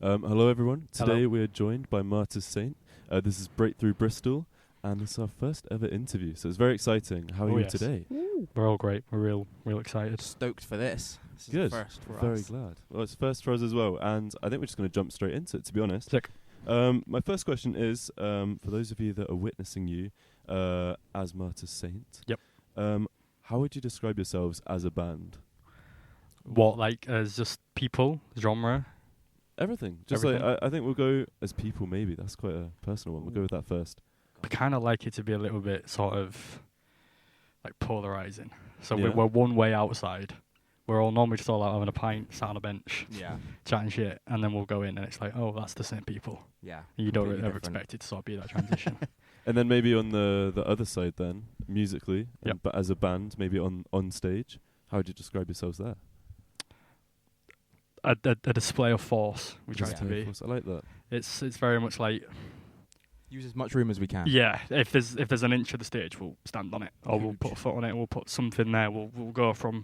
Hello everyone. Today Hello. we're joined by Martyrs Saint. This is Breakthrough Bristol, and this is our first ever interview, so it's very exciting. How are you yes. today? We're all great. We're real excited. Stoked for this. This is Good. the first for Very us. glad. Well, it's first for us as well, and I think we're just going to jump straight into it, to be honest. Sick. My first question is, for those of you that are witnessing you as Martyrs Saint, Yep. How would you describe yourselves as a band? What, like, as just people, genre? Everything. Just Everything? like I think we'll go as people. Maybe that's quite a personal one. We'll go with that first. We kind of like it to be a little bit sort of like polarizing. So Yeah. we're one way outside. We're all normally just all out having a pint, sat on a bench, Yeah. chatting shit, and then we'll go in and it's like, oh, that's the same people. Yeah. And you don't Completely ever different. expect it to sort of be that transition. And then maybe on the other side then, musically, Yep. but as a band, maybe on stage, how would you describe yourselves there? a display of force, we try to be. I like that. It's very much like, Use as much room as we can. yeah, if there's an inch of the stage, we'll stand on it, or we'll Huge. put a foot on it, we'll put something there. We'll go from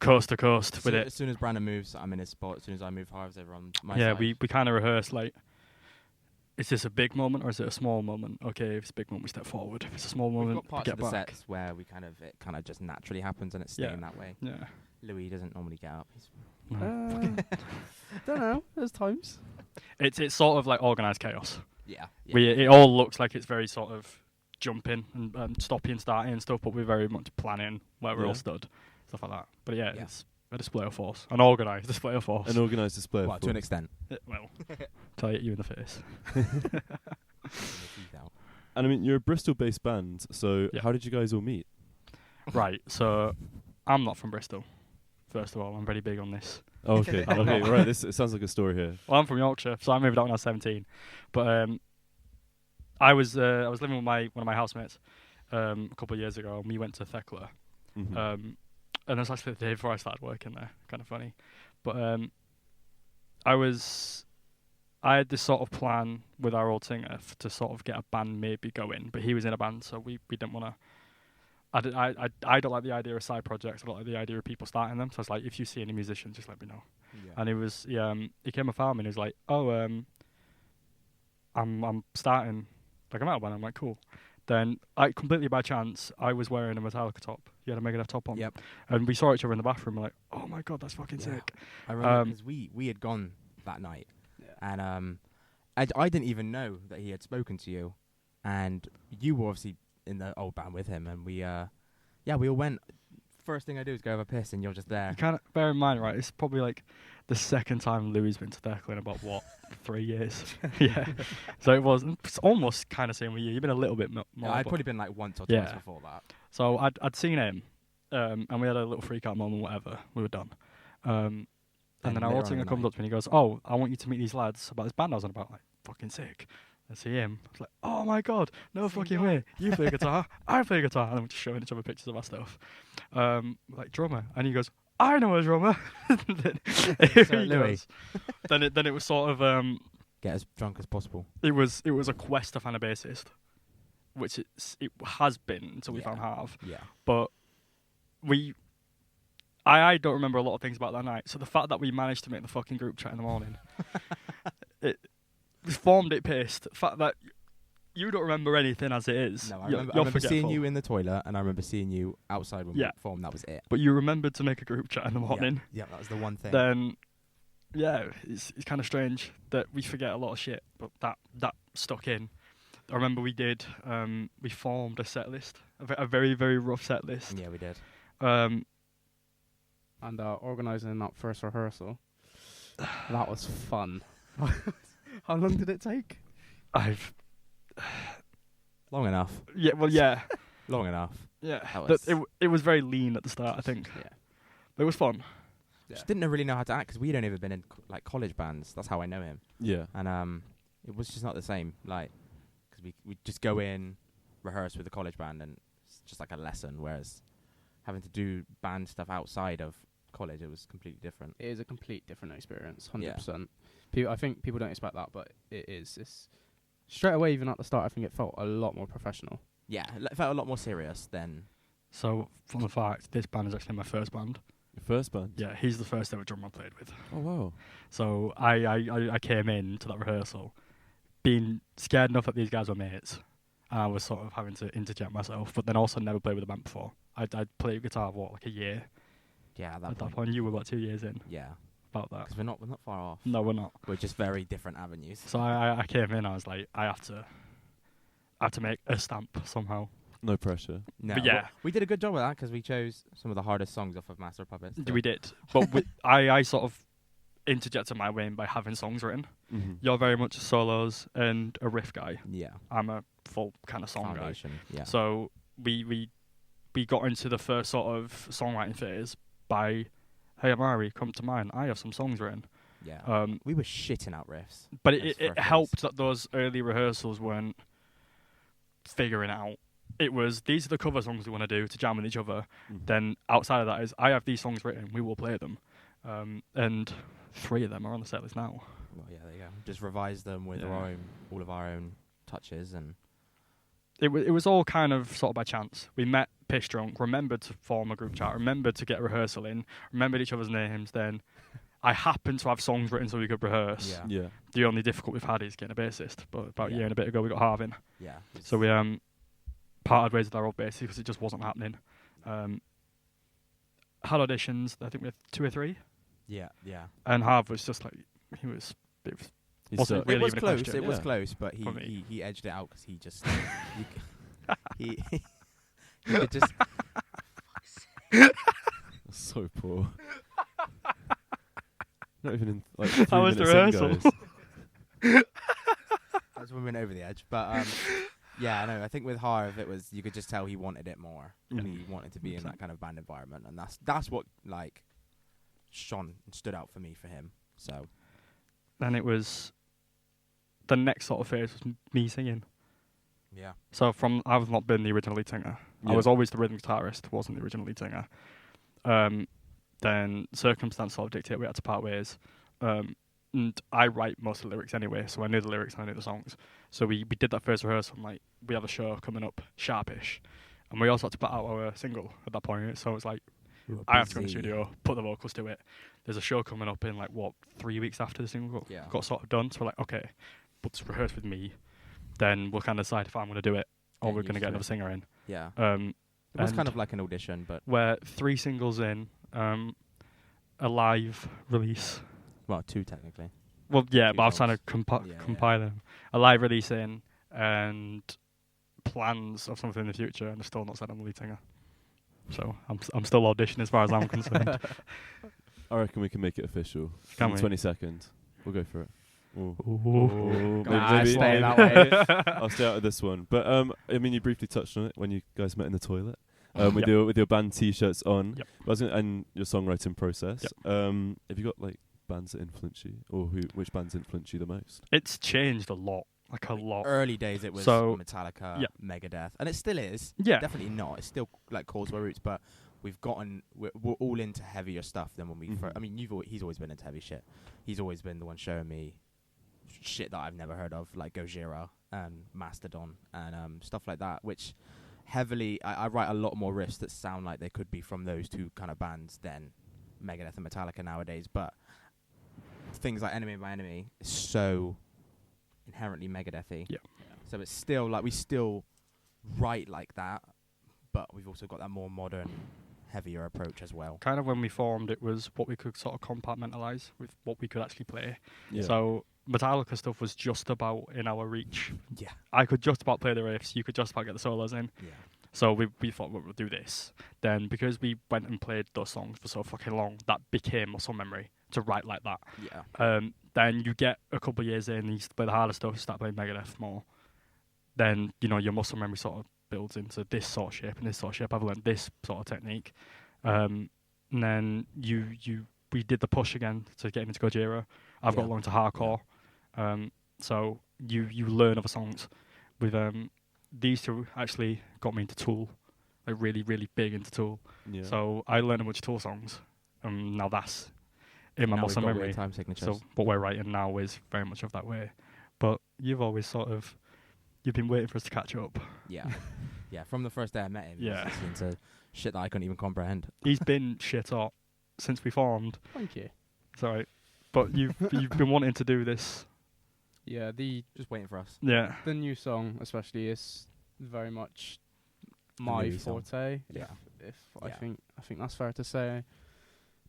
coast to coast with it. As soon as Brandon moves, I'm in his spot. As soon as I move, Harv's over on my Yeah, side. we kind of rehearse like, is this a big moment or is it a small moment? Okay, if it's a big moment, we step forward. If it's a small We've moment, got we parts get of the back. sets where it kind of just naturally happens and it's staying that way. Yeah. Louis doesn't normally get up. He's No. Don't know. There's times. It's sort of like organised chaos. yeah. It all looks like it's very sort of jumping and stopping and starting and stuff, but we're very much planning where we're Yeah. all stood, stuff like that. But yeah, Yeah. it's a display of force, an organised display of force. An organised display of Well, to an force. extent. Well, till I hit you in the face. And I mean, you're a Bristol-based band, so Yeah. how did you guys all meet? Right, so I'm not from Bristol. First of all, I'm very big on this. Oh, okay, I'm okay, not. right. It sounds like a story here. Well, I'm from Yorkshire, so I moved out when I was 17. But I was living with one of my housemates a couple of years ago, and we went to Thekla. Mhm. And that's actually the day before I started working there. Kind of funny. But I had this sort of plan with our old singer to sort of get a band maybe going, but he was in a band, so we didn't want to. I don't like the idea of side projects. I don't like the idea of people starting them. So I was like, if you see any musicians, just let me know. Yeah. And he came and found me and he was like, oh, I'm starting like a metal band. I'm like, cool. Then completely by chance, I was wearing a Metallica top. He had a Megadeth top on. Yep. And we saw each other in the bathroom. We're like, oh my god, that's fucking Yeah. sick. I remember because we had gone that night, and I didn't even know that he had spoken to you, and you were obviously in the old band with him, and we all went. First thing I do is go have a piss, and you're just there. You can't bear in mind, right? It's probably like the second time Louis been to Thekla in about 3 years. Yeah. So it's almost kind of same with you. You've been a little bit more. I'd but- probably been like once or Yeah. twice before that. So I'd seen him, and we had a little freak out moment, whatever. We were done. And then our later old on singer in the comes night- up to me and he goes, oh, I want you to meet these lads about this band I was on about. Like, fucking sick. I see him. I was like, oh my god, no fucking way. You play guitar, I play guitar. And then we're just showing each other pictures of our stuff. Like, drummer. And he goes, I know a drummer. Then here Sorry, he Louis. goes. Then it was sort of, Get as drunk as possible. it was a quest to find a bassist, which it has been until we Yeah. found Harv. Yeah. But I don't remember a lot of things about that night. So the fact that we managed to make the fucking group chat in the morning, we formed it pissed. The fact that you don't remember anything as it is. No, I you're remember seeing forgetful. you in the toilet, and I remember seeing you outside when Yeah. we formed. That was it. But you remembered to make a group chat in the morning. Yeah, that was the one thing. Then, yeah, it's kind of strange that we forget a lot of shit, but that stuck in. I remember we formed a set list, a very, very rough set list. Yeah, we did. And organising that first rehearsal. That was fun. How long did it take? Long enough. Yeah, well, yeah. Long enough. Yeah, That was- it was very lean at the start, I think. Yeah. But it was fun. Just didn't really know how to act because we'd only ever been in like college bands. That's how I know him. Yeah. And it was just not the same. Like, because we just go in, rehearse with the college band, and it's just like a lesson. Whereas having to do band stuff outside of college, it was completely different. It is a complete different experience, Yeah. 100%. I think people don't expect that, but it is. It's straight away, even at the start, I think it felt a lot more professional. Yeah, it felt a lot more serious than. So, fun fact, this band is actually my first band. Your first band? Yeah, he's the first ever drummer I played with. Oh, wow. So I came in to that rehearsal being scared enough that these guys were mates, and I was sort of having to interject myself, but then also never played with a band before. I'd played guitar for like a year. Yeah, At that point, you were about 2 years in. Yeah, About that. because we're not far off. No, we're not. We're just very different avenues. So I came in. I was like, I have to make a stamp somehow. No pressure. No, But yeah. well, we did a good job with that because we chose some of the hardest songs off of Master of Puppets. We did, but I sort of interjected my way in by having songs written. Mm-hmm. You're very much a solos and a riff guy. Yeah, I'm a full kind of song foundation. guy. Yeah, So we got into the first sort of songwriting phase by, hey Amari, come to mine. I have some songs written. yeah. We were shitting out riffs. But That's it for a helped that those early rehearsals weren't figuring it out. It was, these are the cover songs we want to do to jam with each other. Mm-hmm. Then outside of that is, I have these songs written, we will play them. And 3 of them are on the set list now. Well, yeah, there you go. Just revise them with Yeah. all of our own touches, and It was all kind of sort of by chance. We met piss drunk, remembered to form a group chat, remembered to get a rehearsal in, remembered each other's names. Then I happened to have songs written so we could rehearse. yeah, Yeah. The only difficult we've had is getting a bassist. But about a Yeah. year and a bit ago, we got Harvin. yeah. So we parted ways with our old bassist because it just wasn't happening. Had auditions. I think we had 2 or 3, yeah, yeah. and Harv was just like it was He Wasn't sucked. really It was even a close. question, It was yeah. close, but For me. he edged it out because he just he could just That's so poor. Not even in like 3 How was the minutes in, rehearsal? guys. that's when we went over the edge. But yeah, no, I think with Harv it was you could just tell he wanted it more. Yeah. He wanted to be in that kind of band environment, and that's what like shone and stood out for me for him. So Then it was the next sort of phase was me singing. yeah, So I've not been the original lead singer. I Yeah. was always the rhythm guitarist, wasn't the original lead singer. Then circumstance sort of dictated we had to part ways. And I write most of the lyrics anyway, so I knew the lyrics and I knew the songs. So we did that first rehearsal, and like we have a show coming up sharpish. And we also had to put out our single at that point. So it was like we were I have to go in the busy. studio, put the vocals to it. There's a show coming up in 3 weeks after the single Yeah. got sort of done. So we're like, okay, but rehearse with me. Then we'll kind of decide if I'm going to do it or Get we're going to used get to another it. singer in. Yeah, it was and kind of like an audition, but we're 3 singles in, a live release. well, 2 technically. Well, yeah, Two but I was trying to songs. Yeah, compile them. A live release in and plans of something in the future, and I've still not said I'm the lead singer. So I'm still auditioning as far as I'm concerned. I reckon we can make it official. Can In we? 20 seconds. We'll go for it. Ooh. Ooh. Maybe- stay that way. I'll stay out of this one. But I mean, you briefly touched on it when you guys met in the toilet. With Yep. your band T-shirts on. Yep. And your songwriting process. Yep. Have you got like bands that influence you, or which bands influence you the most? It's changed a lot, like a lot. Early days it was So, Metallica, yeah. Megadeth, and it still is. Yeah. Definitely not. It's still like Causeway Roots, but we're all into heavier stuff than when we Mhm. first. I mean, he's always been into heavy shit. He's always been the one showing me shit that I've never heard of, like Gojira and Mastodon and stuff like that. Which heavily, I write a lot more riffs that sound like they could be from those 2 kind of bands than Megadeth and Metallica nowadays. But things like Enemy of My Enemy is so inherently Megadeth-y. Yeah. So it's still like we still write like that, but we've also got that more modern, heavier approach as well. Kind of when we formed, it was what we could sort of compartmentalize with what we could actually play. Yeah. So Metallica stuff was just about in our reach. Yeah. I could just about play the riffs. You could just about get the solos in. Yeah. So we thought we'll do this. Then because we went and played those songs for so fucking long, that became muscle memory to write like that. Yeah. Then you get a couple of years in, you play the harder stuff, start playing Megadeth more. Then, your muscle memory sort of builds into this sort of shape and this sort of shape. I've learned this sort of technique. And then we did the push again to get into Gojira. I've got Yeah. along to hardcore. So you learn other songs. With these 2 actually got me into Tool, like really, really big into Tool. Yeah. So I learned a bunch of Tool songs. Now that's in my Now we've muscle got memory. weird time signatures. So what we're writing now is very much of that way. But you've always you've been waiting for us to catch up. yeah. Yeah. From the first day I met him, he Yeah. was listening to shit that I couldn't even comprehend. He's been shit hot since we formed. Thank you. It's alright. But you've been wanting to do this. Yeah, Just waiting for us. Yeah. the new song especially is very much my Louis song. forte. Yeah. If Yeah. I think that's fair to say.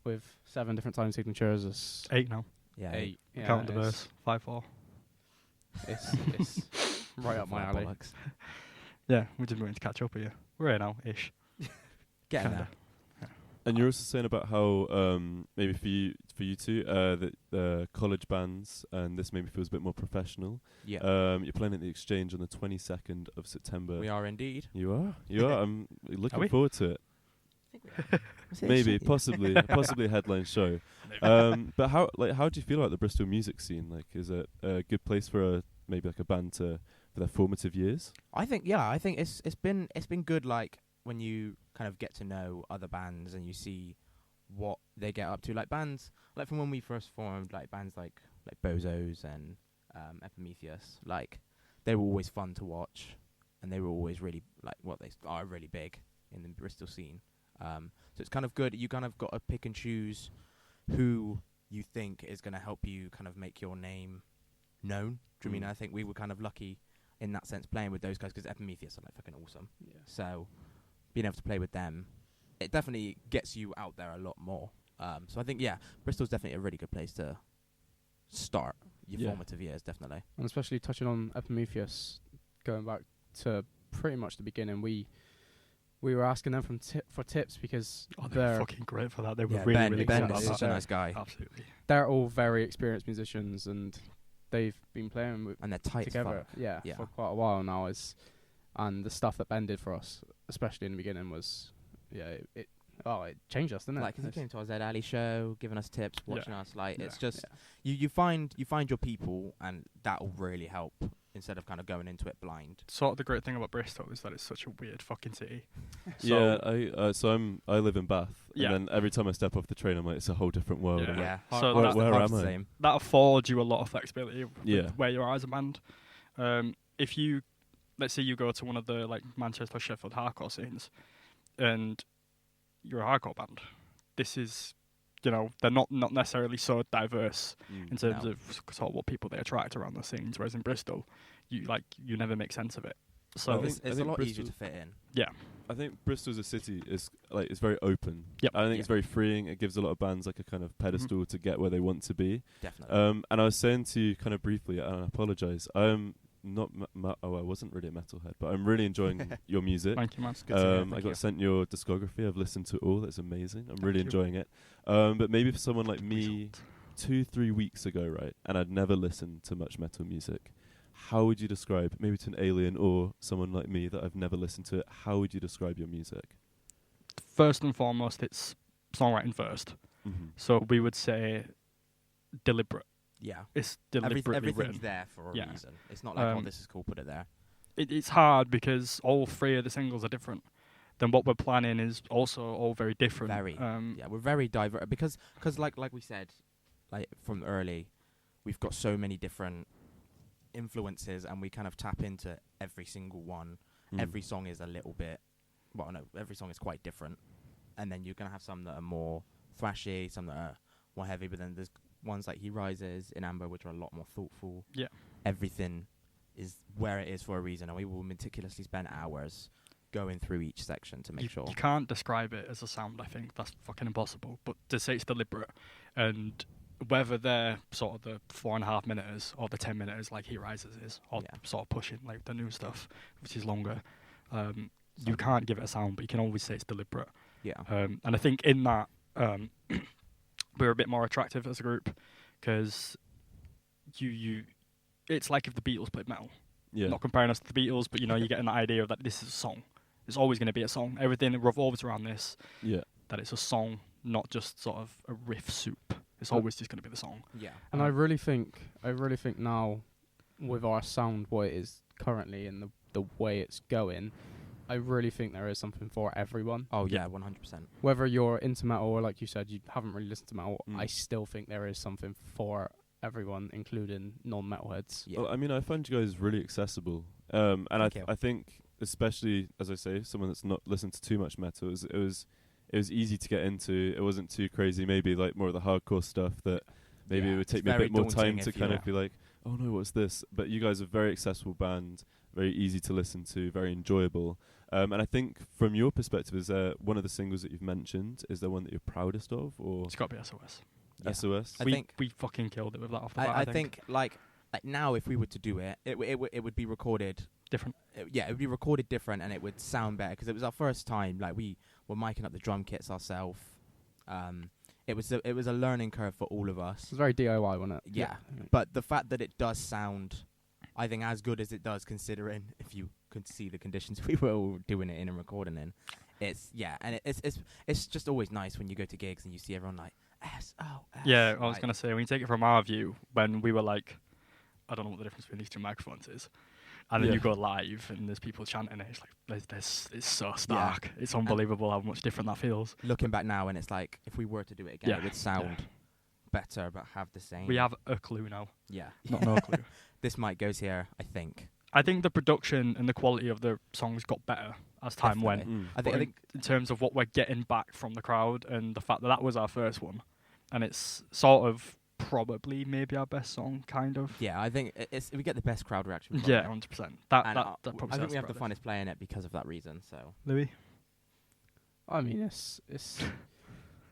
With 7 different time signatures, it's 8 now. Yeah. 8. Yeah, Count the it's- verse. 5/4. It's right up my alley. Bollocks. Yeah, we're just waiting to catch up with you. We're here now, ish. Getting Kinda. there. And you're also saying about how maybe for you two that the college bands and this maybe feels a bit more professional. Yeah. You're playing at the Exchange on the 22nd of September. We are indeed. You are. You are. I'm looking we? forward to it. Was it Maybe, actually? possibly a headline show. But how do you feel about the Bristol music scene? Like, is it a good place for maybe like a band for their formative years? I think it's been good. Like when you kind of get to know other bands and you see what they get up to. Like bands like from when we first formed, like bands like Bozos and Epimetheus. Like they were always fun to watch, and they were always really they are really big in the Bristol scene. So it's kind of good. You kind of got to pick and choose who you think is going to help you kind of make your name known. Do you mean? I think we were kind of lucky in that sense playing with those guys because Epimetheus are like fucking awesome. Yeah. So being able to play with them, it definitely gets you out there a lot more. So I think Bristol's definitely a really good place to start your formative years. Definitely. And especially touching on Epimetheus, going back to pretty much the beginning, we were asking them for tips because they're fucking great for that. They were really, Ben, really Ben good at is that. such a nice guy, Absolutely. they're all very experienced musicians and they've been playing with and they're tight together as fuck. for quite a while now. And the stuff that Ben did for us, especially in the beginning, was it changed us, didn't it? Like, 'cause he came to our Zed Ali show, giving us tips, watching us. Like, it's just you find your people, and that will really help instead of kind of going into it blind. Sort of the great thing about Bristol is that it's such a weird fucking city. Yeah, I live in Bath, Yeah. and then every time I step off the train, I'm like, it's a whole different world. Yeah. I'm like, Yeah. So where Hard's am the I? same. that affords you a lot of flexibility with Yeah. where you are as a band. If you, let's say you go to one of the like Manchester or Sheffield hardcore scenes, and you're a hardcore band, this is, they're not necessarily so diverse in terms No. of sort of what people they attract around the scenes. Whereas in Bristol, you never make sense of it. So I think- It's a think lot easier Bristol- to fit in. yeah, I think Bristol as a city is it's very open. Yep. I think it's Yeah. very freeing. It gives a lot of bands like a kind of pedestal to get where they want to be. Definitely. And I was saying to you kind of briefly, and I apologise, I'm not I wasn't really a metalhead, but I'm really enjoying your music. thank you, man. Good to hear, I thank got you. sent your discography. I've listened to it all. It's amazing. I'm really you. enjoying it. But maybe for someone like me, 2-3 weeks ago, right, and I'd never listened to much metal music, how would you describe, maybe to an alien or someone like me that I've never listened to it, how would you describe your music? First and foremost, it's songwriting first. Mm-hmm. So we would say deliberate. Yeah. It's deliberately Everything's written. there for a Yeah. reason. It's not like, Um, this is cool, put it there. It's hard because all 3 of the singles are different. Then what we're planning is also all very different. Very. Yeah, we're very diverse because like we said, like from early, we've got so many different influences and we kind of tap into every single one. Every song is a little bit, every song is quite different. And then you're going to have some that are more thrashy, some that are more heavy, but then there's ones like He Rises in Amber, which are a lot more thoughtful. Yeah. Everything is where it is for a reason, and we will meticulously spend hours going through each section to make sure. You can't describe it as a sound, I think. That's fucking impossible. But to say it's deliberate, and whether they're sort of the 4.5 minutes or the 10 minutes like He Rises is, or sort of pushing like the new stuff, which is longer, you can't give it a sound, but you can always say it's deliberate. Yeah. And I think in that, we're a bit more attractive as a group, because it's like if the Beatles played metal. Yeah. Not comparing us to the Beatles, but you're getting the idea of that this is a song. It's always going to be a song. Everything revolves around this. Yeah. That it's a song, not just sort of a riff soup. It's always just going to be the song. Yeah. And I really think now, with our sound, what it is currently and the way it's going, I really think there is something for everyone. Oh yeah, 100%. Whether you're into metal or, like you said, you haven't really listened to metal, Mm. I still think there is something for everyone, incling non-metalheads. Yeah. Well, I mean, I find you guys really accessible. And Thank you. I think, especially, as I say, someone that's not listened to too much metal, it was it was easy to get into. It wasn't too crazy. Maybe like more of the hardcore stuff that maybe Yeah, it would take it's me a very bit more daunting time if to you- kind of be like, oh no, what's this? But you guys are a very accessible band, very easy to listen to, very enjoyable. And I think from your perspective, is there one of the singles that you've mentioned? Is there one that you're proudest of, or It's got to be SOS. Yeah. SOS? I we think- we fucking killed it with that off the bat. I think like now, if we were to do it, it would be recorded different. it would be recorded different, and it would sound better because it was our first time. Like, we were miking up the drum kits ourselves. It was a learning curve for all of us. It's very DIY, wasn't it? Yeah. But the fact that it does sound, I think, as good as it does, considering if you could see the conditions we were all doing it in and recording in, it's just always nice when you go to gigs and you see everyone like SOS. Yeah, I was like, gonna say, when you take it from our view, when we were like, I don't know what the difference between these two microphones is, and then Yeah. you go live and there's people chanting it. It's like it's so stark. It's unbelievable how much different that feels. looking back now, and it's like if we were to do it again, Yeah. it would sound better, but have the same. We have a clue now, Yeah. not no clue. This mic goes here, I think. I think the production and the quality of the songs got better as time went. Definitely. Mm. I But think in terms of what we're getting back from the crowd and the fact that that was our first one, and it's sort of probably maybe our best song, kind of. yeah, I think we get the best crowd reaction. from Yeah, it. 100%. That And, probably I think says we have the about funnest playing it because of that reason. So Louis. I mean, it's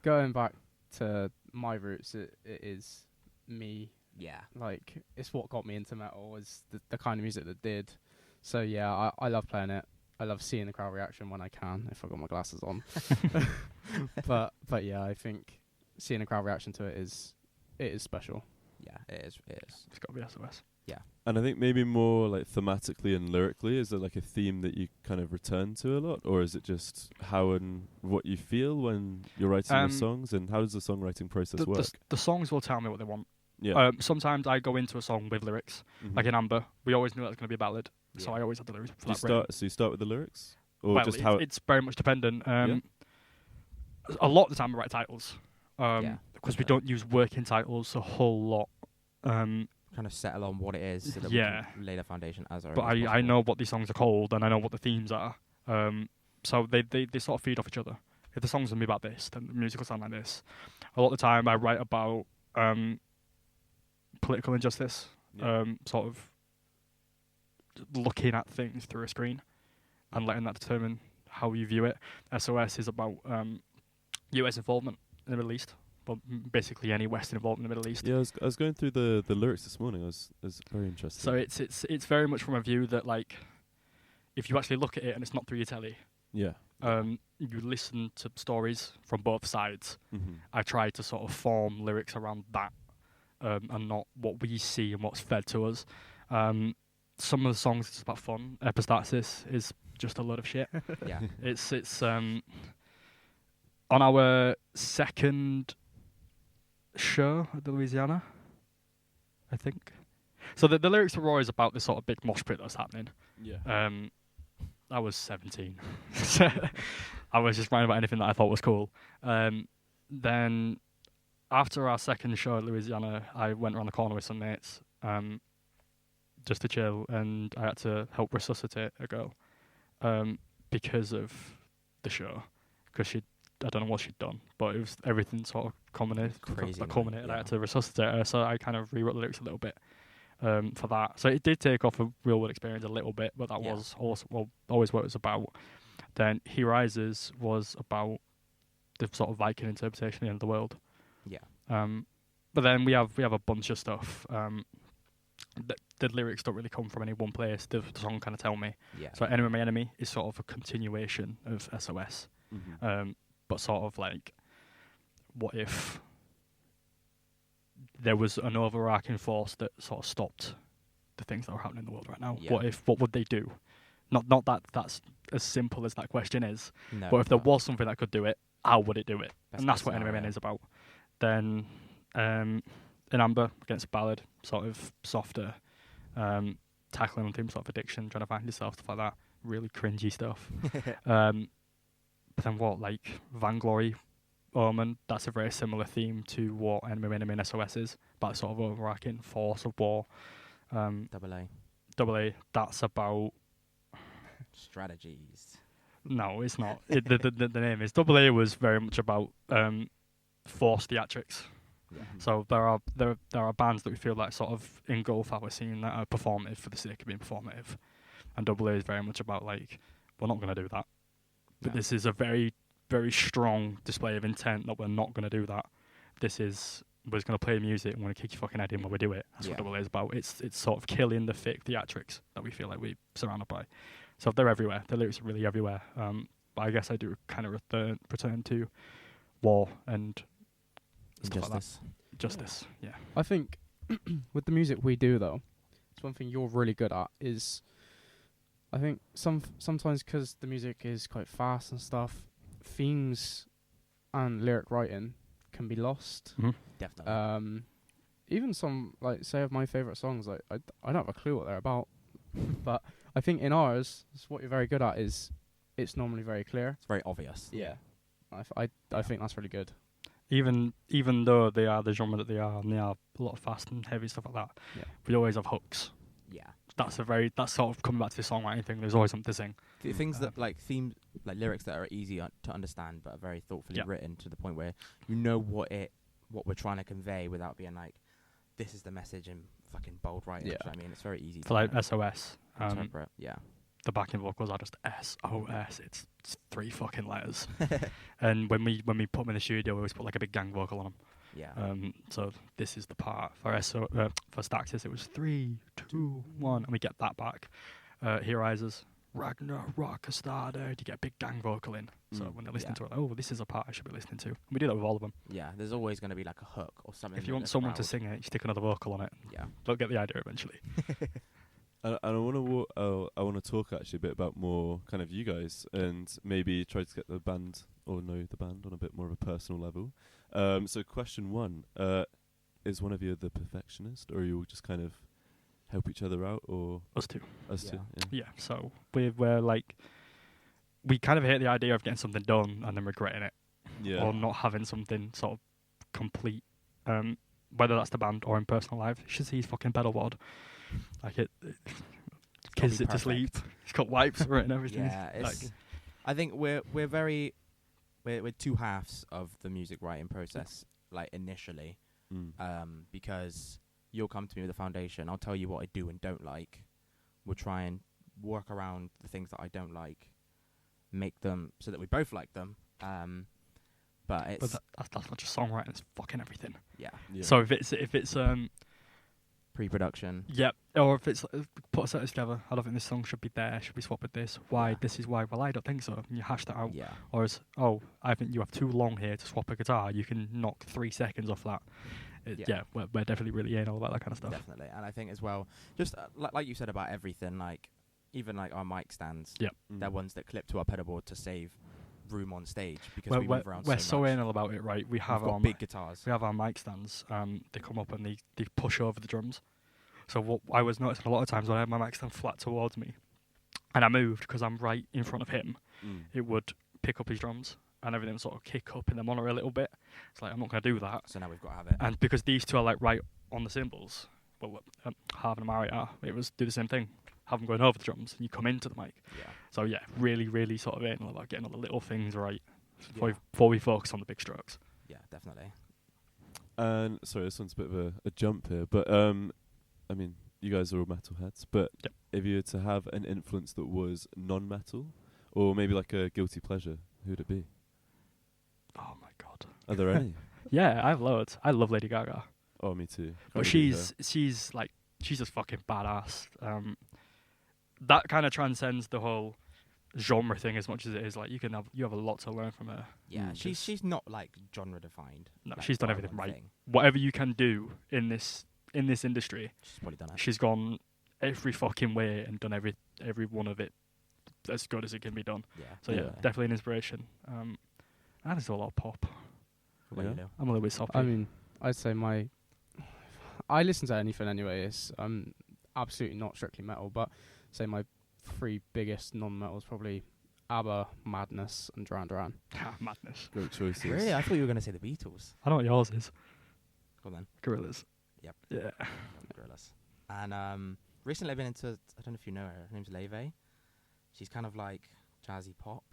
going back to my roots. It is me. yeah, Like, it's what got me into metal. Is the kind of music that did. So yeah, I love playing it. I love seeing the crowd reaction when I can, if I got my glasses on. but yeah, I think seeing a crowd reaction to it is special. yeah, it is. It's got to be SOS. And I think maybe more like thematically and lyrically, is there like a theme that you kind of return to a lot, or is it just how and what you feel when you're writing your songs, and how does the songwriting process work? The songs will tell me what they want. Yeah. Sometimes I go into a song with lyrics. Mhm. Like in Amber, we always knew that was going to be a ballad, so Yeah. I always had the lyrics for Do you that written. so you start with the lyrics, or Well, just how? it's very much dependent. Yeah. A lot of the time I write titles, Yeah, because we definitely. don't use working titles a whole lot. Kind of settle on what it is, so that Yeah. we can lay the foundation as early But as I possible. know what these songs are called, and I know what the themes are. So they sort of feed off each other. If the song's going to be about this, then the music will sound like this. A lot of the time I write about political injustice, Yeah. sort of looking at things through a screen and letting that determine how you view it. SOS is about US involvement in the Middle East, but basically any Western involvement in the Middle East. Yeah, I was going through the lyrics this morning. I was very interested. So it's very much from a view that, like, if you actually look at it and it's not through your telly, yeah. you listen to stories from both sides. Mm-hmm. I try to sort of form lyrics around that, and not what we see and what's fed to us. Some of the songs it's about fun. Epistasis is just a load of shit. Yeah, It's on our second show at the Louisiana, I think. So the lyrics were always about this sort of big mosh pit that's happening. Yeah. I was 17. I was just writing about anything that I thought was cool. Then after our second show at Louisiana, I went around the corner with some mates just to chill, and I had to help resuscitate a girl because of the show. Because I don't know what she'd done, but it was everything sort of culminated. Crazy, man, Culminated. I yeah. had to resuscitate her, so I kind of rewrote the lyrics a little bit for that. So it did take off a real world experience a little bit, but that Yeah. was also always what it was about. Then He Rises was about the sort of Viking interpretation of the end of the world. yeah, But then we have a bunch of stuff. The lyrics don't really come from any one place. The song kind of tell me. yeah. So Enemy My Enemy is sort of a continuation of SOS. Mm-hmm. But sort of like, what if there was an overarching force that sort of stopped the things that are happening in the world right now? Yeah. What would they do? Not that that's as simple as that question is, No, but if there was something that could do it, how would it do it? Best And that's case what Enemy My scenario. Enemy is about. Then in Amber, against a ballad, sort of softer, tackling on themes sort of addiction, trying to find yourself, stuff like that. Really cringy stuff. But then what, like Vainglory, Omen, that's a very similar theme to what Enemy My Enemy and SOS is, but sort of overarching force of war. Double A AA, that's about strategies. No, it's not. The name is Double A was very much about forced theatrics. Yeah. So there are bands that we feel like sort of engulf our scene that are performative for the sake of being performative, and Double A is very much about like we're not going to do that, but Yeah. this is a very very strong display of intent that we're not going to do that. This is we're going to play music and we're going to kick your fucking head in when we do it. That's Yeah. what Double A is about. It's sort of killing the fake theatrics that we feel like we're surrounded by. So they're everywhere. The lyrics are really everywhere. But I guess I do kind of return to war and stuff like that. Injustice. Justice, yeah. I think with the music we do though, it's one thing you're really good at is, I think sometimes because the music is quite fast and stuff, themes and lyric writing can be lost. Mm-hmm. Definitely. Even some like say of my favorite songs, like I don't have a clue what they're about, but I think in ours, what you're very good at is it's normally very clear. It's very obvious. Yeah, I think that's really good. Even though they are the genre that they are, and they are a lot of fast and heavy stuff like that, Yeah. we always have hooks. Yeah. That's sort of coming back to the songwriting thing. There's always something to sing. Things that like themes, like lyrics that are easy to understand but are very thoughtfully Yeah. written to the point where you know what we're trying to convey without being like, this is the message in fucking bold writing. Yeah. Yeah. I mean, it's very easy For to like SOS, interpret. Yeah. the backing vocals are just SOS. It's 3 fucking letters. And when we put them in the studio, we always put like a big gang vocal on them. Yeah. So this is the part for for Staxis. It was 3, 2, 1, and we get that back. He Rises, Ragnarok started. You get a big gang vocal in. So when they're listening to it, oh, this is a part I should be listening to. And we do that with all of them. Yeah. There's always going to be like a hook or something. If you want someone to sing it, you stick another vocal on it. Yeah. They'll get the idea eventually. And I want to talk actually a bit about more kind of you guys and maybe try to get the band or know the band on a bit more of a personal level. So question 1, is one of you the perfectionist, or you all just kind of help each other out, or Us two. us two? Yeah. Yeah, so we're like, we kind of hate the idea of getting something done and then regretting it, Yeah. or not having something sort of complete, whether that's the band or in personal life. You should see his fucking pedal board. Like it kisses it to sleep. It's got wipes for it and everything. Yeah. It's, I think we're two halves of the music writing process, like initially, because you'll come to me with a foundation. I'll tell you what I do and don't like. We'll try and work around the things that I don't like, make them so that we both like them. But it's that's not just songwriting; it's fucking everything. yeah, So if it's pre-production. yeah, or if it's put a set together, I don't think this song should be there. Should we swap with this? Why? Yeah. This is why. Well, I don't think so. And you hash that out. Yeah, Or as I think you have too long here to swap a guitar. You can knock 3 seconds off that. Yeah. We're definitely really anal about that kind of stuff. definitely. And I think as well, just like you said about everything, like even like our mic stands. Yeah. They're ones that clip to our pedal board to save room on stage because we move around we're so so much. anal about it, right? We have We've our got big guitars. We have our mic stands. They come up and they push over the drums. So what I was noticing a lot of times when I had my mic stand flat towards me, and I moved because I'm right in front of him, it would pick up his drums and everything would sort of kick up in the monitor a little bit. It's like I'm not going to do that. So now we've got to have it. And because these two are like right on the cymbals, well, Harv and Amari are, it was do the same thing. Have them going over the drums and you come into the mic. Yeah. So yeah, really, really sort of anal about getting all the little things right Yeah. before we focus on the big strokes. Yeah, definitely. And sorry, this one's a bit of a jump here, but I mean, you guys are all metalheads, but Yep. if you were to have an influence that was non-metal, or maybe like a guilty pleasure, who'd it be? Oh my god. Are there any? Yeah, I have loads. I love Lady Gaga. Oh, me too. But Gotta beat her. she's just fucking badass. That kind of transcends the whole genre thing as much as it is like you have a lot to learn from her. Yeah, Mm. she's not like genre defined. No, like, she's done by everything one right. thing. Whatever you can do in this industry, She's probably done it. she's gone every fucking way and done every one of it as good as it can be done. Yeah. So yeah, definitely an inspiration. I just do a lot of pop. What do you Yeah. do? I'm a little bit soppy. I mean, I'd say I listen to anything anyway. It's absolutely not strictly metal, but say my 3 biggest non-metals probably ABBA, Madness, and Duran Duran. Madness. Great choices. Really? I thought you were going to say the Beatles. I know what yours is. Go on then. Gorillaz. Yep. Yeah. Gorillaz. And recently I've been into, I don't know if you know her name's Leve. She's kind of like jazzy pop.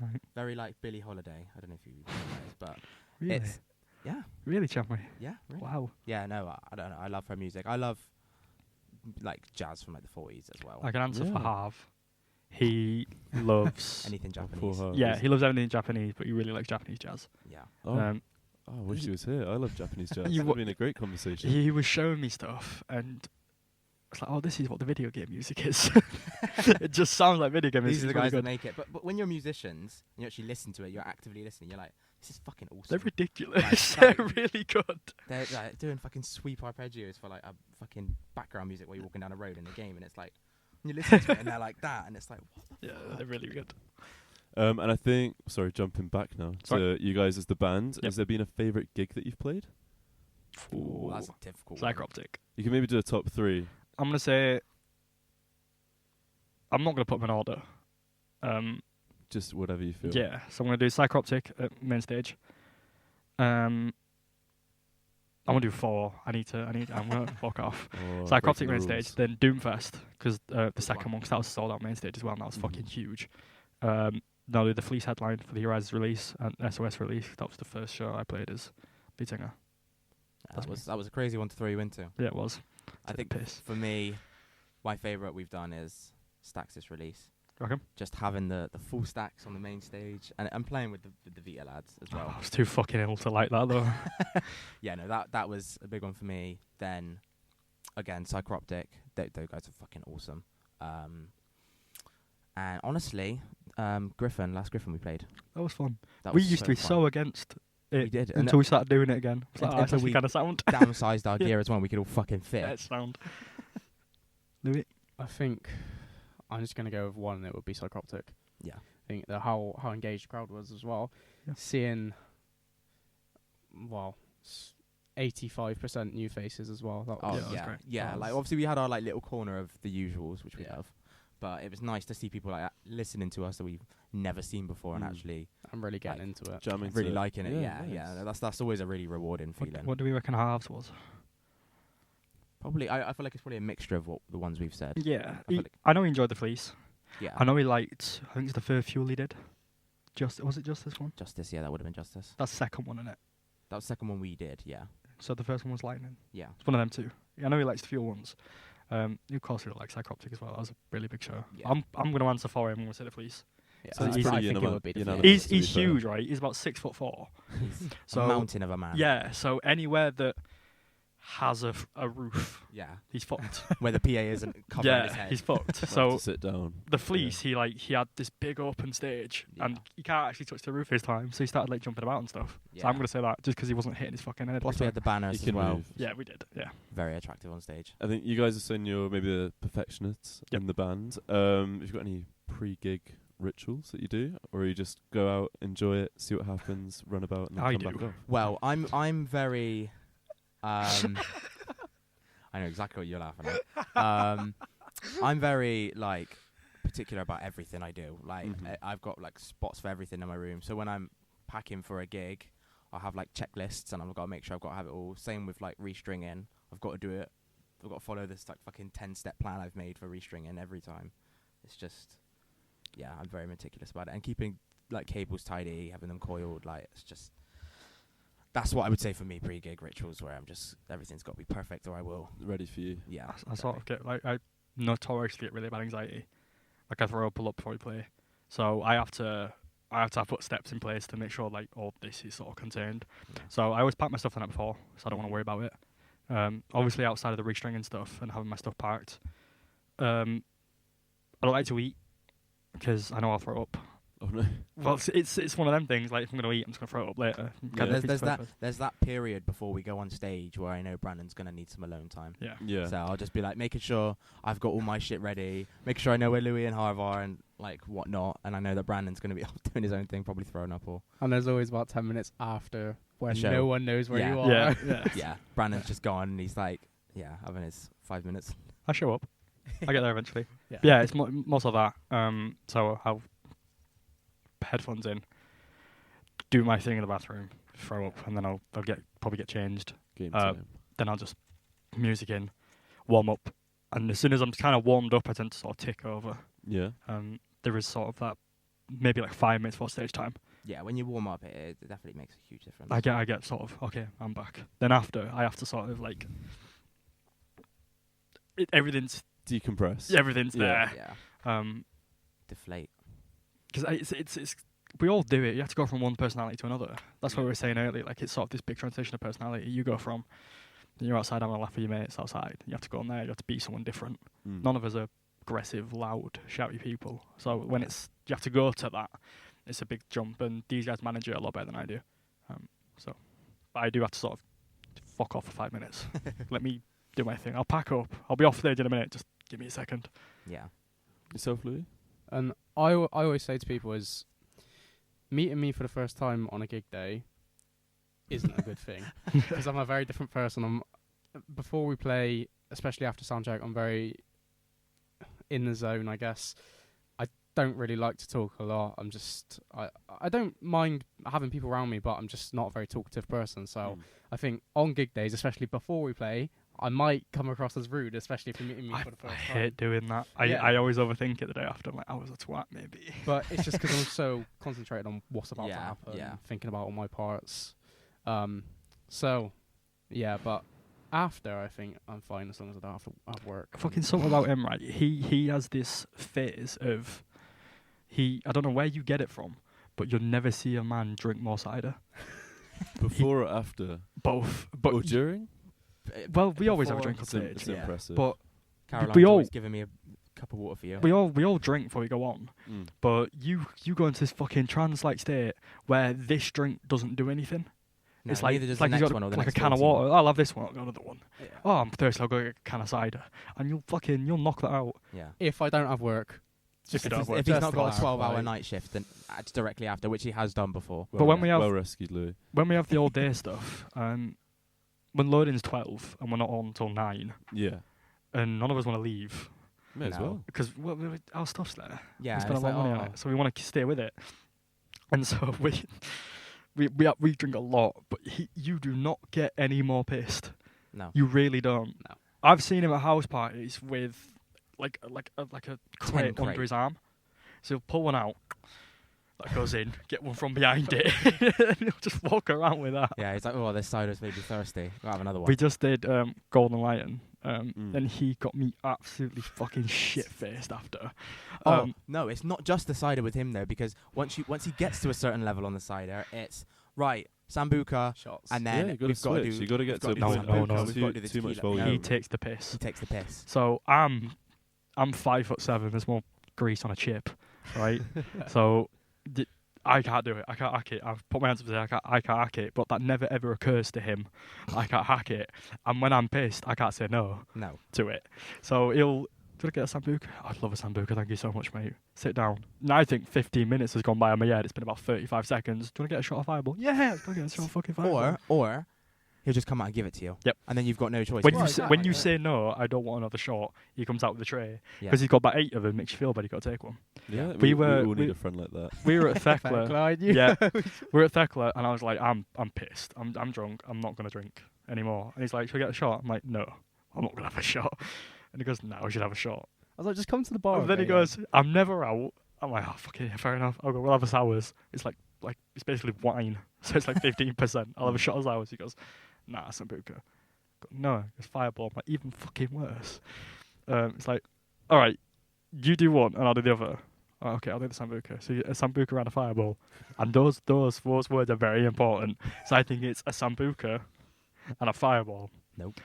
Right. Very like Billie Holiday. I don't know if you know what that is, but Really? it's yeah, Really, Chammy? yeah, really. Wow. Yeah, no, I don't know. I love her music. I love like jazz from like the 40s as well. I can answer for Yeah. Harv. He loves. Anything Poor Japanese. Harv. Yeah, he loves everything Japanese, but he really likes Japanese jazz. Yeah. Oh, Um, I wish he was here. I love Japanese jazz. You It's wa- been a great conversation. he was showing me stuff, and it's like, oh, this is what the video game music is. It just sounds like video game music. These are the It's really guys that good. make it. But when you're musicians and you actually listen to it, you're actively listening. You're like, this is fucking awesome. They're ridiculous. Like, They're really good. They're like, doing fucking sweep arpeggios for like a fucking background music while you're walking down a road in a game, and it's like you listen to it and they're like that, and it's like what the Yeah, fuck? they're really good. And I think, sorry, jumping back now to you guys as the band, Yep. has there been a favourite gig that you've played? Ooh, that's a difficult one. Psychroptic. You can maybe do a top 3. I'm gonna say. I'm not gonna put them in order. Just whatever you feel. Yeah, so I'm gonna do Psychroptic at main stage. I'm gonna do 4. I'm gonna fuck off. Or Psychroptic breaking the main rules. stage, then Doomfest, because the Which second one? one, because that was sold out main stage as well, and that was Mhm. fucking huge. Then I'll do the Fleece headline for the Horizons release and SOS release. That was the first show I played as lead singer. That's That was a crazy one to throw you into. Yeah, it was. I Took think the piss. for me, my favourite we've done is Stax's release. Okay. Just having the full stacks on the main stage, and I'm playing with the Vita lads as well. I was too fucking ill to like that though. Yeah, no, that was a big one for me. Then, again, Psychroptic. Those guys are fucking awesome. And honestly, last Griffin we played. That was fun. That We was used to be fun. so against it We did, and until we started doing it again. It's like, And- oh, it's until actually we- kind of sound. downsized our Yeah. gear as well. We could all fucking fit. Yeah, it's sound. Louis? I think I'm just gonna go with one, and it would be Psychroptic. Yeah. I think how engaged the crowd was as well. Yeah. Seeing, 85% new faces as well. That Oh was that was yeah, great. yeah. That Like was- obviously we had our like little corner of the usuals, which we Yeah. love, but it was nice to see people like that listening to us that we've never seen before and Mm. actually I'm really getting like, into it. Jamming to really it. liking it. Yeah, Yeah, nice. That's always a really rewarding feeling. What do we reckon halves was? Probably, I feel like it's probably a mixture of what the ones we've said. Yeah. I feel like- I know he enjoyed the Fleece. Yeah, I know he liked, I think it's the first Fuel he did. Was it just this one? Justice. Yeah, that would have been Justice. That's the second one, isn't it? That was the second one we did. Yeah, So the first one was Lightning. yeah. It's one of them two. I know he likes the Fuel ones. Of course he likes Psychroptic as well. That was a really big show. Yeah. I'm going to answer for him. I'm going to say the Fleece. Yeah, So I it's think pretty it unanimous- would be the unanimous, Fleece. to be He's fair. huge, right? He's about 6'4". He's So a mountain of a man. yeah. So anywhere that has a roof, yeah. he's fucked. Where the PA isn't covering his Yeah, head. he's fucked. Like So to sit down. the Fleece, he had this big open stage, and Yeah. he can't actually touch the roof this time. So he started like jumping about and stuff. So Yeah. I'm gonna say that just because he wasn't hitting his fucking head. Plus every we had time. the banners You as can well. move. Yeah, we did. Yeah. Very attractive on stage. I think you guys are saying you're maybe the perfectionists Yep. in the band. Have you got any pre-gig rituals that you do, or you just go out, enjoy it, see what happens, run about, and then I come back do. off? Well, I'm very. I know exactly what you're laughing at. I'm very like particular about everything I do. Like Mhm. I've got like spots for everything in my room. So when I'm packing for a gig, I'll have like checklists, and I've got to make sure I've got to have it all. Same with like restringing. I've got to do it. I've got to follow this like fucking 10-step plan I've made for restringing every time. It's just, yeah, I'm very meticulous about it, and keeping like cables tidy, having them coiled. Like it's just. That's what I would say for me pre-gig rituals, where I'm just everything's got to be perfect, or I will. Ready for you. Yeah, I sort of get like I notoriously get really bad anxiety. Like I throw up a lot before we play, so I have to put steps in place to make sure like all this is sort of contained. Yeah. So I always pack my stuff the night before, so I don't want to worry about it. Obviously outside of the restringing stuff and having my stuff packed, I don't like to eat because I know I'll throw up. Oh no. Well, it's one of them things. Like if I'm gonna eat, I'm just gonna throw it up later. Yeah. There's that period before we go on stage where I know Brandon's gonna need some alone time. Yeah. Yeah. So I'll just be like making sure I've got all my shit ready, making sure I know where Louis and Harv are and like whatnot, and I know that Brandon's gonna be off doing his own thing, probably throwing up or And there's always about 10 minutes after when show. no one knows where Yeah. you are. Yeah. Yeah. yeah, Brandon's just gone and he's like, yeah, having his 5 minutes. I show up. I get there eventually. Yeah. Yeah, it's most of that. So I'll headphones in, do my thing in the bathroom, throw up, and then I'll probably get changed. Game Uh, time. Then I'll just music in, warm up, and as soon as I'm kind of warmed up, I tend to sort of tick over. Yeah. There is sort of that maybe like 5 minutes before stage time. Yeah, when you warm up, it definitely makes a huge difference. I get sort of, okay, I'm back. Then after, I have to sort of like, everything's Decompress. there. Yeah. Deflate. Because it's we all do it. You have to go from one personality to another. That's what we were saying earlier. Like, it's sort of this big transition of personality. You go from, you're outside having a laugh with your mates outside. You have to go in there. You have to be someone different. None of us are aggressive, loud, shouty people. So when you have to go to that, it's a big jump. And these guys manage it a lot better than I do. But I do have to sort of fuck off for 5 minutes. Let me do my thing. I'll pack up. I'll be off stage in a minute. Just give me a second. Yeah. Yourself, Louis? And I always say to people is, meeting me for the first time on a gig day isn't a good thing, because I'm a very different person. Before we play, especially after soundcheck, I'm very in the zone, I guess. I don't really like to talk a lot. I don't mind having people around me, but I'm just not a very talkative person. So I think on gig days, especially before we play, I might come across as rude, especially if you're meeting me for the first time. I hate doing that. I always overthink it the day after. I'm like, I was a twat, maybe. But it's just because I'm so concentrated on what's about to happen, thinking about all my parts. But after, I think I'm fine as long as I don't have to have work. Fucking something about him, right? He has this phase of, I don't know where you get it from, but you'll never see a man drink more cider. Before or after? Both. But or during? Well, we always have a drink on It's stage. impressive. But Caroline's always giving me a cup of water for you. We all drink before we go on. But you go into this fucking trance-like state where this drink doesn't do anything. No, it's like you've got like a can of water. I'll have this one. I'll go another one. Yeah. Oh, I'm thirsty. I'll go get a can of cider, and you'll knock that out. Yeah. If I don't have work, If If he's not got a 12-hour night shift, then it's directly after, which he has done before. But when we have well rescued, Louis. When we have the all day stuff, when loading's 12 and we're not on until 9, and none of us want to leave. May as well. Because our stuff's there. Yeah. We spend a lot of money on it, so we want to stay with it. And so we drink a lot, but you do not get any more pissed. No. You really don't. No. I've seen him at house parties with like a crate under his arm. So he'll pull one out, that goes in, get one from behind it, and he'll just walk around with that. Yeah, he's like, oh, this cider's made me thirsty. I'll have another one. We just did Golden Lion, and he got me absolutely fucking shit-faced after. No, it's not just the cider with him, though, because once he gets to a certain level on the cider, it's, right, Sambuca, shots. and then you got to we've got to switch. do... You got to get to a we've got point. to do No, Sambuca, no, we've got to do the too much tequila. volume. He takes the piss. He takes the piss. So I'm 5'7". There's more grease on a chip, right? So I can't do it. I can't hack it. I've put my hands up and say I can't hack it, but that never ever occurs to him. I can't hack it, and when I'm pissed, I can't say no to it. So he'll. Do you want to get a Sambuca? I'd love a Sambuca. Thank you so much, mate. Sit down. Now I think 15 minutes has gone by on my head. It's been about 35 seconds. Do you want to get a shot of Fireball? Yeah, let's go get a shot of fucking Fireball. Or he'll just come out and give it to you. Yep. And then you've got no choice. When you say no, I don't want another shot, he comes out with a tray. Yeah. Because he's got about 8 of them, makes you feel bad, you've got to take one. Yeah, We we were- all need we- a friend like that. We were at Thekla. Clyde, Yeah, we were at Thekla, and I was like, I'm pissed. I'm drunk. I'm not going to drink anymore. And he's like, should we get a shot? I'm like, no, I'm not going to have a shot. And he goes, no, we should have a shot. I was like, just come to the bar. And then he okay, goes, I'm never out. I'm like, oh, fuck yeah, fair enough. I'll go, we'll have a sours. It's like it's basically wine. So it's like 15%. I'll have a shot of sours. He goes, nah, Sambuca. I go, no, it's Fireball. I'm like, even fucking worse. It's like, all right, you do one and I'll do the other. Oh, okay, I'll do the Sambuca. So a Sambuca and a Fireball. And those words are very important. So I think it's a Sambuca and a Fireball. Nope.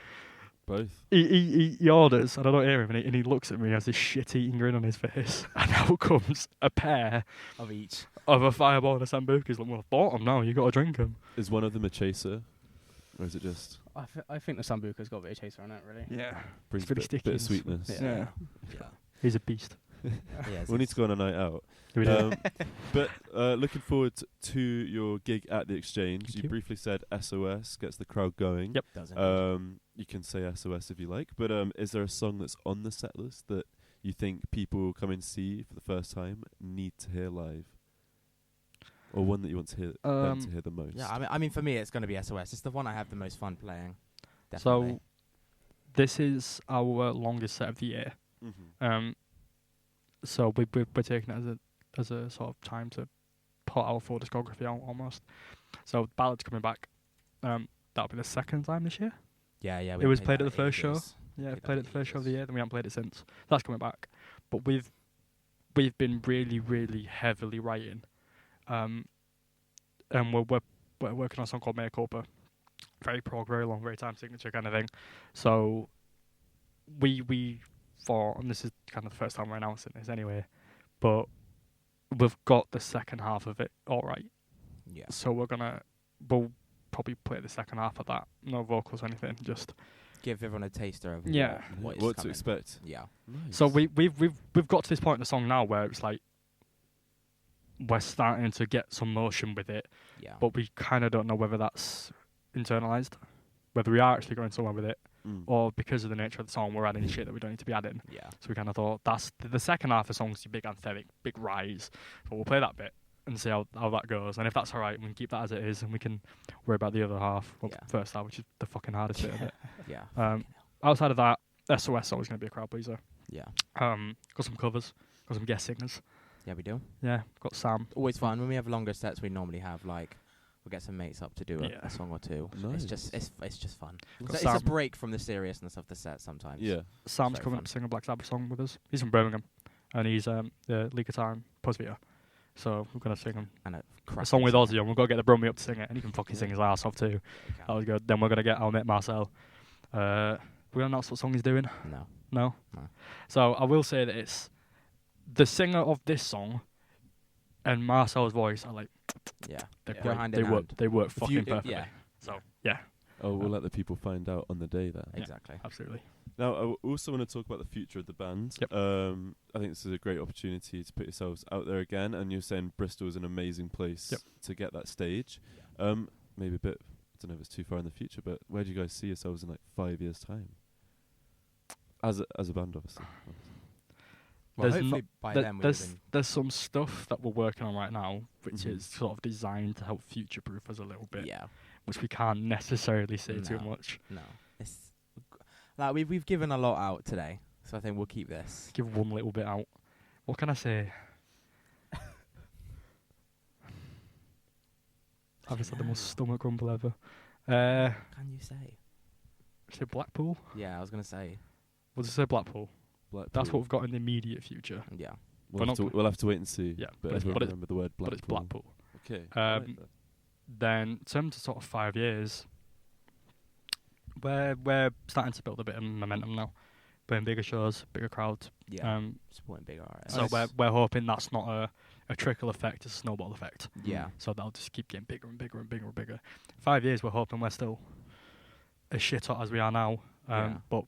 Both. He orders, and I don't hear him, and he looks at me, has this shit-eating grin on his face, and out comes a pair Of each. of a Fireball and a Sambuca. He's like, well, I've bought them now, you got to drink them. Is one of them a chaser? Or is it just I think the Sambuca's got a bit of chaser on it, really. Yeah. brings really a sticky bit and of sweetness? Yeah. Yeah. He's a beast. Yeah, We'll need to go on a night out. We do. But looking forward to your gig at the Exchange. Thank You you. briefly said SOS gets the crowd going. Yep. You can say SOS if you like, but is there a song that's on the set list that you think people come and see for the first time need to hear live, or one that you want to hear them to hear the most? Yeah, I mean, for me, it's going to be SOS. It's the one I have the most fun playing. So, Definitely. this is our longest set of the year. Mm-hmm. So we're taking it as a as a sort of time to put our full discography out almost. So Ballad's coming back. That'll be the second time this year. Yeah. It was played that at the first show. ages. Yeah, Played played that at the first show of the ages. year. Then we haven't played it since. That's coming back. But we've been really, really heavily writing, and we're working on a song called Mea Culpa. Very prog, very long, very time signature kind of thing. So we thought, and this is kind of the first time we're announcing this anyway, but we've got the second half of it all right. Yeah. So we'll probably play the second half of that. No vocals or anything, just Give everyone a taster of Yeah. what is What to coming. expect. Yeah. Nice. So we've got to this point in the song now where it's like we're starting to get some motion with it, Yeah. but we kind of don't know whether that's internalized, whether we are actually going somewhere with it, Mm. or because of the nature of the song we're adding shit that we don't need to be adding. Yeah. So we kind of thought that's the second half of the song's your big anthemic, big rise, but we'll play that bit and see how that goes. And if that's alright, we can keep that as it is, and we can worry about the other half, well, Yeah. first half, which is the fucking hardest bit of it. Yeah. Outside of that, SOS is always going to be a crowd pleaser. Yeah. Got some covers, got some guest singers. Yeah, we do. Yeah, got Sam. Always fun when we have longer sets. We normally have like we'll get some mates up to do Yeah. a song or two. Nice. It's just fun. Got It's Sam. a break from the seriousness of the set sometimes. Yeah. Sam's very coming fun. up to sing a Black Sabbath song with us. He's from Birmingham, and he's the lead guitar and Pusvita. So we're gonna sing him And a song with Ozzy, and we've got to get the Brummy up to sing it, and he can fucking sing his ass off too. That was good. Then we're gonna get our mate Marcel. We're gonna announce what song he's doing. No. No. No. So I will say that it's the singer of this song and Marcel's voice are like Yeah. they're Go great. hand They in work. hand. They work If fucking you- perfectly. yeah. So yeah, Oh, we'll let the people find out on the day then. Yeah. Exactly. absolutely. Now, I also want to talk about the future of the band. Yep. I think this is a great opportunity to put yourselves out there again, and you're saying Bristol is an amazing place Yep. to get that stage. Maybe a bit, I don't know if it's too far in the future, but where do you guys see yourselves in like 5 years' time? As a band, obviously. Well, There's hopefully by There- then we'll there's have been. there's some stuff that we're working on right now, which Mhm. is sort of designed to help future-proof us a little bit, Yeah. which we can't necessarily say too No. much. No. It's like we've given a lot out today, so I think we'll keep this. Give one little bit out. What can I say? I've just had the most stomach rumble ever. Can you say? Say Blackpool. Yeah, I was gonna say. We'll just say Blackpool. Blackpool. That's what we've got in the immediate future. Yeah. We'll have, not- we'll have to wait and see. Yeah, but but it's- everyone but it's- remember the word Blackpool. But it's Blackpool. Okay. I like Um, that. Then, in terms of sort of 5 years, we're starting to build a bit of momentum now. Playing bigger shows, bigger crowds. Yeah. Supporting bigger artists. So we're hoping that's not a trickle effect, it's a snowball effect. Yeah. So that'll just keep getting bigger and bigger and bigger and bigger. 5 years, we're hoping we're still as shit hot as we are now. Yeah. But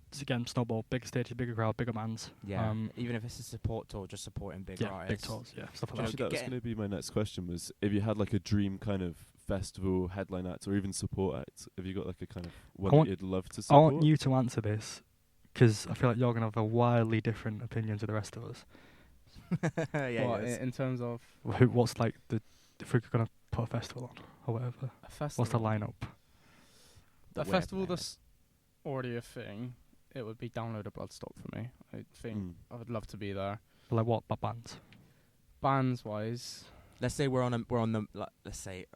it's again, snowball, bigger stages, bigger crowd, bigger bands. Yeah. Even if it's a support tour, just supporting bigger Yeah, big artists. tours, yeah, stuff like Well, that. Actually, that was get- going to be my next question, was if you had like a dream kind of festival headline act or even support act, have you got like a kind of one want- that you'd love to I support? want you to answer this, because I feel like you're going to have a wildly different opinion to the rest of us. yeah. What, yes. in terms of What's like if we're going to put a festival on or whatever? a festival? What's the lineup? The A way festival of playing that's already a thing. It would be Download a Bloodstock for me. I think Mm. I would love to be there. Like what bands? Bands wise, Let's say we're on the let's say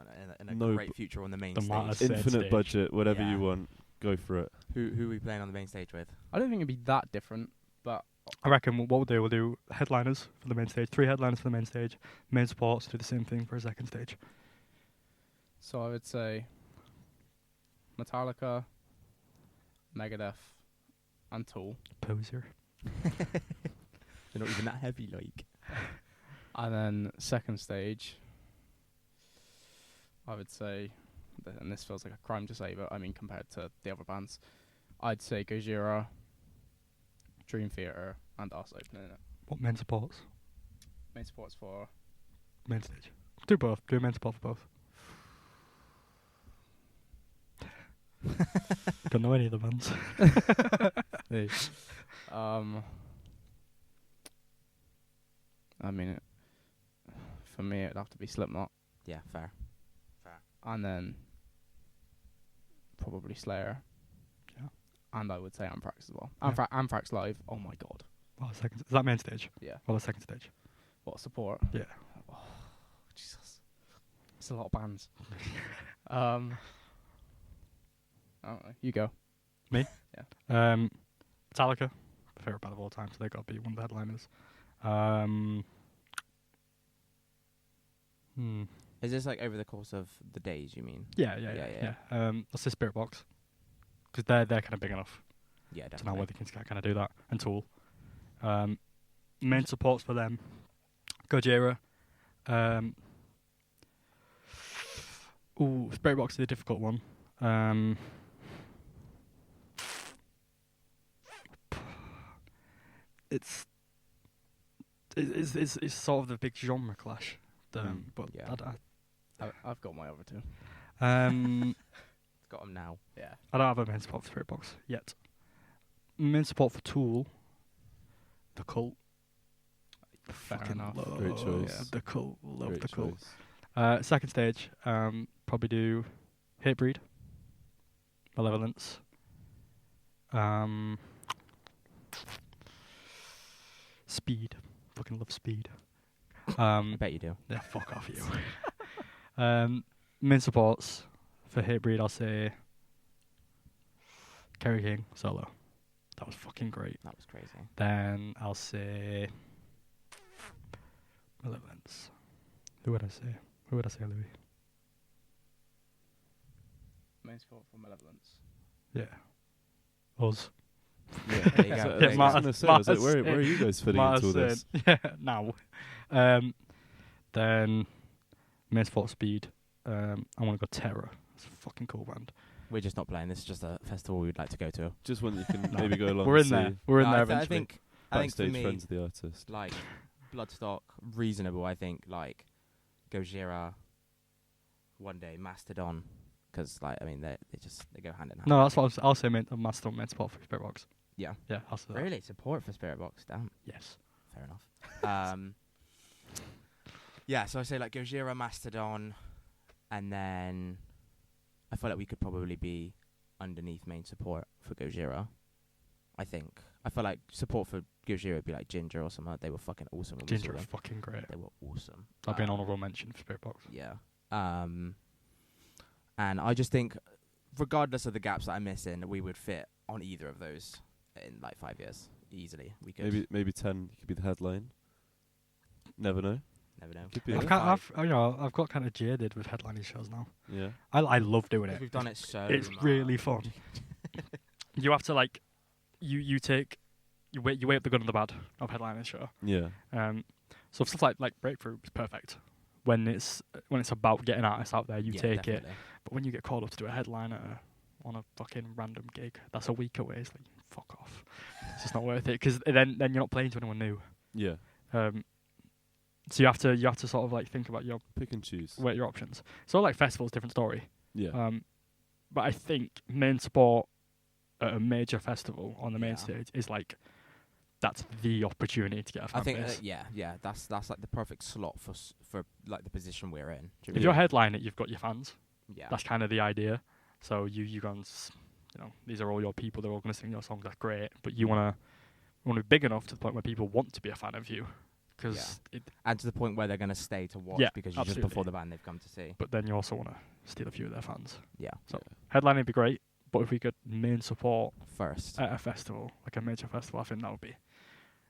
in a No, great future on the main The stage. Martyrs Saint Infinite stage. budget, whatever Yeah. you want, go for it. Who are we playing on the main stage with? I don't think it'd be that different. But I reckon what we'll do headliners for the main stage, 3 headliners for the main stage, main supports do the same thing for a second stage. so I would say Metallica, Megadeth, and Tool. Poser. They're not even that heavy, like. And then second stage, I would say, and this feels like a crime to say, but I mean compared to the other bands, I'd say Gojira, Dream Theater, and us opening it. What main supports? Main supports for Main stage. Do both. Do a main support for both. Don't know any of the bands. I mean, for me, it'd have to be Slipknot, Yeah, fair. and then probably Slayer. Yeah. And I would say Anthrax as well. Yeah. Anthrax live. Oh my god. Well, second. Is that main stage? Yeah. Well, the second stage. What support? Yeah. Oh, Jesus, it's a lot of bands. I don't know. You go. Metallica, favorite band of all time, so they got to be one of the headliners. Is this like over the course of the days? You mean? Yeah. Let's say Spirit Box, because they're kind of big enough Yeah, to know definitely. where they can kind of do that. And Tool. Main supports for them. Gojira. Spirit Box is a difficult one. It's sort of the big genre clash. But Yeah. I've got my other two. Got them now. Yeah. I don't have a main support for Spirit Box yet. Main support for Tool. The Cult. Fair Fucking enough. love Great choice. the Cult. Love Great the Cult. choice. Second stage, probably do Hatebreed, Malevolence. Speed. Fucking love Speed. I bet you do. Yeah, fuck off you. Main supports for Hatebreed, I'll say Kerry King solo. That was fucking great. That was crazy. Then I'll say Malevolence. Who would I say, Louis? Main support for Malevolence. Yeah. Us. Yeah, there you go. So, There I you was go. going to say, I was like, Martyrs where are you guys fitting into all this? Yeah, now. Then main support Speed. I want to go Terror. It's a fucking cool band. We're just not playing. This is just a festival we'd like to go to. Just one that you can No. maybe go along We're and in there. see. We're in No, there I eventually. think for Backstage me, friends of the artist. like Bloodstock, reasonable. I think like Gojira, one day Mastodon, because like I mean they go hand in hand. No, that's what I'll say. Main support for Spirit Box. Yeah. Yeah, I'll say that. Really support for Spirit Box. Damn. Yes. Fair enough. Yeah, so I say like Gojira, Mastodon, and then I feel like we could probably be underneath main support for Gojira. I think. I feel like support for Gojira would be like Ginger or something. They were fucking awesome when we Ginger saw are them. fucking great. They were awesome. That'd be an honourable mention for Spirit Box. Yeah. And I just think, regardless of the gaps that I'm missing, we would fit on either of those in like 5 years easily. We could. Maybe 10 could be the headline. Never know. Never know. Could be Maybe it. five. I've got kind of jaded with headlining shows now. Yeah. I love doing 'Cause it. we've done it so It's much. really fun. You have to like, you weigh up the good and the bad of headlining a show. Yeah. So stuff like Breakthrough is perfect. When it's about getting artists out there, you Yeah, take it. definitely. But when you get called up to do a headliner on a fucking random gig, that's a week away. It's like, fuck off. It's just not worth it, because then you're not playing to anyone new. Yeah. So you have to sort of like think about Pick and choose. your options. So like festivals, different story. Yeah. But I think main support at a major festival on the main Yeah. stage is like, that's the opportunity to get a fan I think base. yeah, that's like the perfect slot for like the position we're in. Do you If you're headlining it, you've got your fans. yeah, That's kind of the idea. So you go and these are all your people. They're all going to sing your songs. That's great. But you want to be big enough to the point where people want to be a fan of you. Because and to the point where they're going to stay to watch Yeah, because you're just absolutely. before the band they've come to see. but then you also want to steal a few of their fans. Yeah, So headlining would be great. But if we could main support first. at a festival, like a major festival, I think that would be.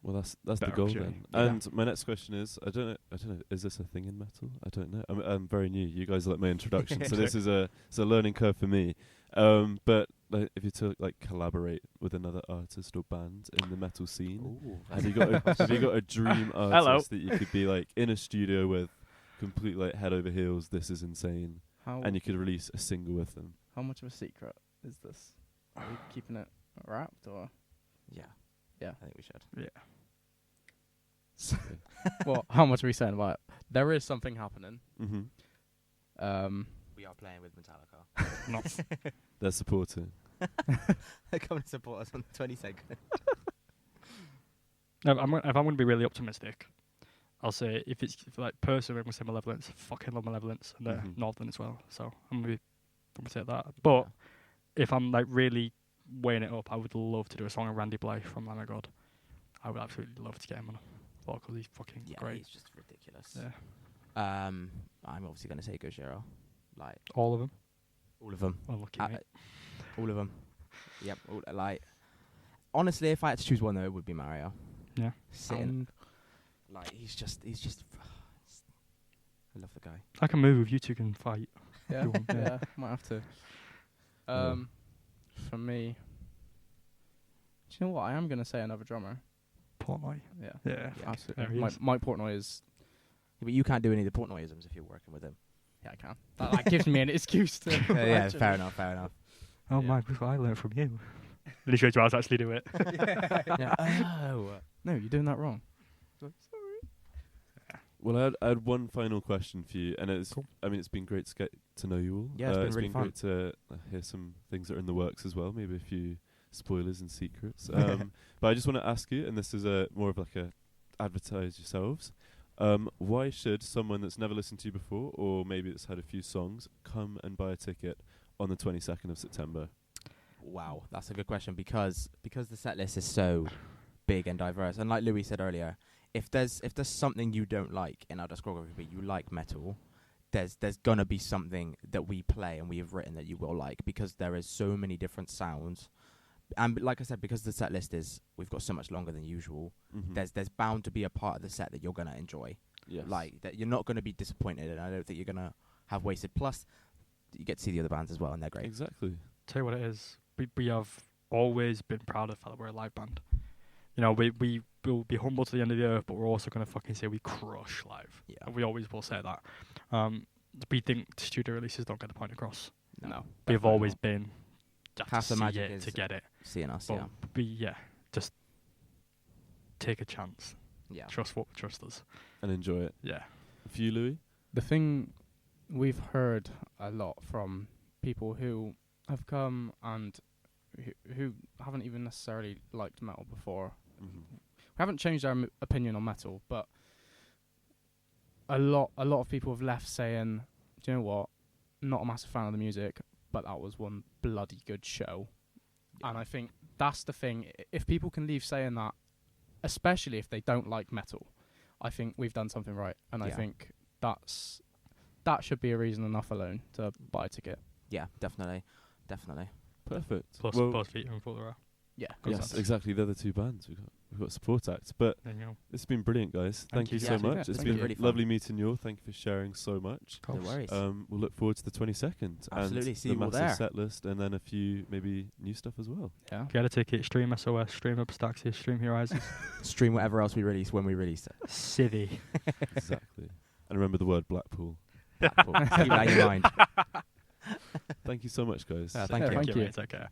Well, that's the Better goal opportunity. then. Yeah. And my next question is, I don't know, is this a thing in metal? I don't know. I'm very new. You guys are like my introduction, so this is a learning curve for me. But like, if you to like collaborate with another artist or band in the metal scene, Ooh, have you got a dream artist Hello. that you could be like in a studio with, complete like head over heels? This is insane, How and you could release a single with them. how much of a secret is this? Are we keeping it wrapped or? Yeah, Yeah. I think we should. Yeah. Well, how much are we saying about it? There is something happening. Mm-hmm. We are playing with Metallica. Not. They're supporting. Come and support us on the 22nd. If I'm going to be really optimistic, I'll say if like personally, I'm going to say Malevolence. Fucking love Malevolence, and they're Mhm. Northern as well. So I'm going to say that. But if I'm like really weighing it up, I would love to do a song of Randy Blythe from Lamb of God. I would absolutely love to get him on. vocals. He's fucking Yeah, great. he's just ridiculous. Yeah. I'm obviously going to say Gojira. Like, All of them. all of them. Unlucky mate. All of them. Yep. Like, honestly, if I had to choose one, though, it would be Mario. Yeah. Sitting. Like, he's just. I love the guy. I can move if you two can fight. Yeah, You want- yeah. yeah, might have to. For me, do you know what? I am gonna say another drummer. Portnoy. Yeah, Yeah. Yeah. There absolutely. he Mike, is. Mike Portnoy is. But you can't do any of the Portnoyisms if you're working with him. Yeah, I can. That gives me an excuse to. Yeah, actually- fair enough. Oh Yeah. my, that's what I learned from you. Then he showed you how to actually do it. Yeah. Oh. No, you're doing that wrong. Well, I had one final question for you, and it's. Cool. I mean, it's been great to get to know you all. Yeah, it's been really fun. great to hear some things that are in the works as well. Maybe a few spoilers and secrets. But I just want to ask you, and this is more of like a advertise yourselves. Why should someone that's never listened to you before, or maybe that's had a few songs, come and buy a ticket on the 22nd of September? Wow, that's a good question because the set list is so big and diverse, and like Louis said earlier, if there's something you don't like in our discography, but you like metal, there's gonna be something that we play and we have written that you will like, because there is so many different sounds, and like I said, because the set list we've got so much longer than usual. Mm-hmm. There's bound to be a part of the set that you're gonna enjoy, Yes. like that you're not gonna be disappointed, and I don't think you're gonna have wasted. Plus, you get to see the other bands as well, and they're great. Exactly. Tell you what it is. We have always been proud of the fact that we're a live band. You know, we will be humble to the end of the earth, but we're also going to fucking say we crush live. Yeah. And we always will say that. We think studio releases don't get the point across. No, We've definitely always not. been you have Half to the see magic it is to get it. seeing us. But just take a chance. Yeah. Trust us. And enjoy it. Yeah. For you, Louis? The thing we've heard a lot from people who have come and who haven't even necessarily liked metal before. Mm-hmm. We haven't changed our opinion on metal, but a lot of people have left saying, "Do you know what? Not a massive fan of the music, but that was one bloody good show." Yeah. And I think that's the thing. If people can leave saying that, especially if they don't like metal, I think we've done something right. And I Yeah. think that should be a reason enough alone to buy a ticket. Yeah, definitely. Perfect. Plus well, BuzzFeed and Full Around. Yeah. yes, exactly. They're the two bands. We've got support acts. But There you go. it's been brilliant, guys. Thank you you. so Yeah, much. yeah, It's thank been you. Really fun. lovely meeting you all. Thank you for sharing so much. No worries. We'll look forward to the 22nd. Absolutely, And see the you all massive there. set list, and then a few maybe new stuff as well. Yeah. Get a ticket. Stream SOS. Stream Upstaxis. Stream Horizons. Stream whatever else we release when we release it. Civvy. Exactly. And remember the word Blackpool. Blackpool. Keep that in mind. Thank you so much, guys. Thank Yeah, you. thank you. Mate. Take care.